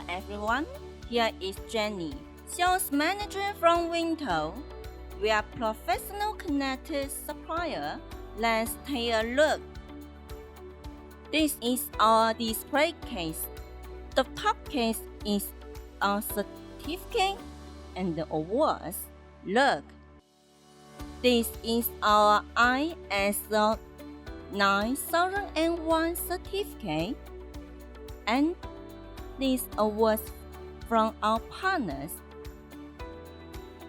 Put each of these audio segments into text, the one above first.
everyone, here is Jenny, sales manager from Winto. We are professional connector supplier. Let's take a look. This is our display case. The top case is our certificate and the awards. Look, this is our ISO 9001 certificate, and these awards from our partners.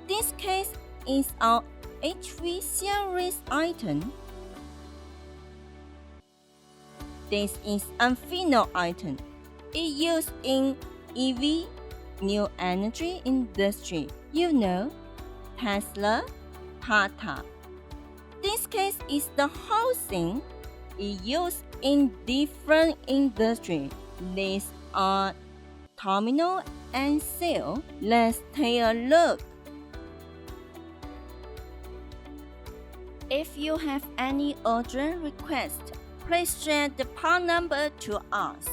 This case is our HV series item. This is Amphenol item. It used in EV, new energy industry. You know, Tesla, Tata. This case is the housing. It used in different industry. These are terminal and sale. Let's take a look. If you have any urgent request, please share the part number to us.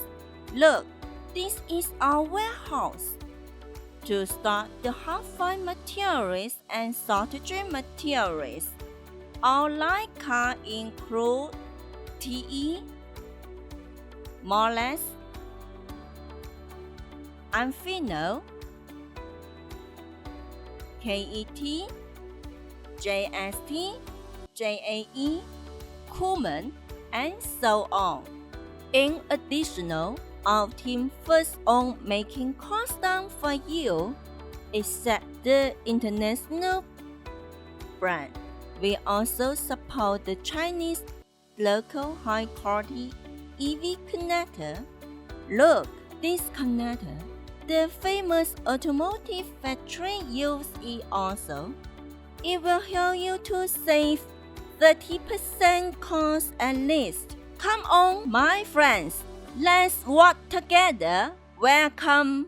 Look, this is our warehouse. To stock the hard-fine materials and shortage materials. Our line card include TE, Molex, Amphenol, KET, JST, JAE, KUM, and so on. In addition, our team focuses on making costs down for you, except the international brand. We also support the Chinese local high-quality EV connector. Look, this connector. The famous automotive factory uses it also. It will help you to save 30% cost at least. Come on, my friends. Let's work together. Welcome.